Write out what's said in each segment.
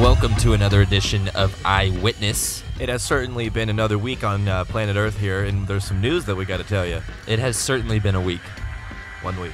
Welcome to another edition of Eyewitness. It has certainly been another week on planet Earth here, and there's some news that we got to tell you. It has certainly been a week. 1 week.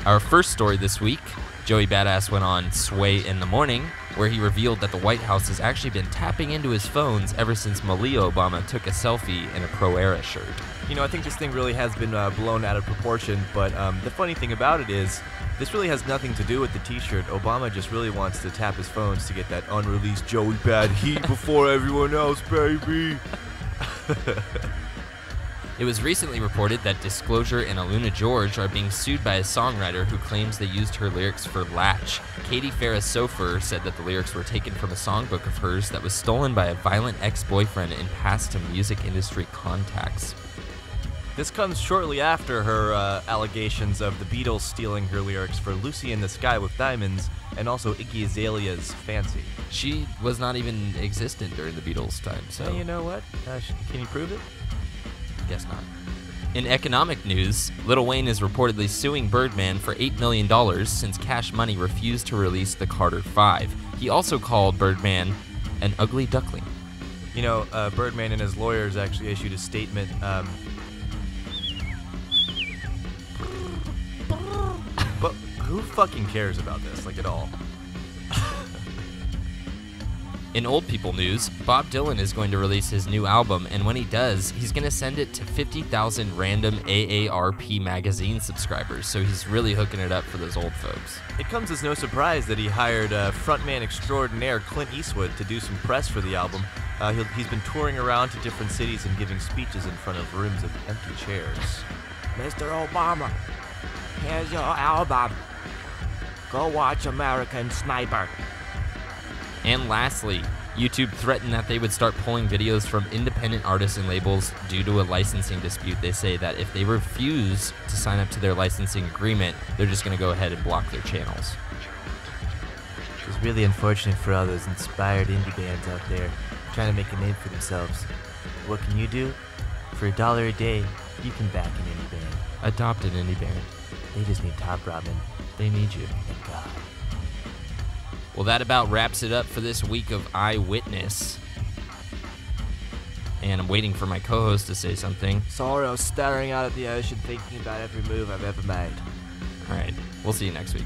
Our first story this week, Joey Badass went on Sway in the Morning, where he revealed that the White House has actually been tapping into his phones ever since Malia Obama took a selfie in a Pro-Era shirt. You know, I think this thing really has been blown out of proportion, but the funny thing about it is, this really has nothing to do with the t-shirt. Obama just really wants to tap his phones to get that unreleased Joey Bad heat before everyone else, baby. It was recently reported that Disclosure and Aluna George are being sued by a songwriter who claims they used her lyrics for Latch. Katie Farrah Sofer said that the lyrics were taken from a songbook of hers that was stolen by a violent ex-boyfriend and passed to music industry contacts. This comes shortly after her allegations of the Beatles stealing her lyrics for Lucy in the Sky with Diamonds and also Iggy Azalea's Fancy. She was not even existent during the Beatles' time, so... Hey, you know what? Can you prove it? Guess not. In economic news, Lil Wayne is reportedly suing Birdman for $8 million since Cash Money refused to release the Carter 5. He also called Birdman an ugly duckling. You know, Birdman and his lawyers actually issued a statement... But who fucking cares about this, like, at all? In old people news, Bob Dylan is going to release his new album, and when he does, he's going to send it to 50,000 random AARP magazine subscribers, so he's really hooking it up for those old folks. It comes as no surprise that he hired frontman extraordinaire Clint Eastwood to do some press for the album. He's been touring around to different cities and giving speeches in front of rooms of empty chairs. Mr. Obama, here's your album. Go watch American Sniper. And lastly, YouTube threatened that they would start pulling videos from independent artists and labels due to a licensing dispute. They say that if they refuse to sign up to their licensing agreement, they're just going to go ahead and block their channels. It's really unfortunate for all those inspired indie bands out there trying to make a name for themselves. What can you do? For $1 a day, you can back an indie band. Adopt an indie band. They just need Top Robin. They need you. Thank God. Well, that about wraps it up for this week of Eyewitness. And I'm waiting for my co-host to say something. Sorry, I was staring out at the ocean thinking about every move I've ever made. All right, we'll see you next week.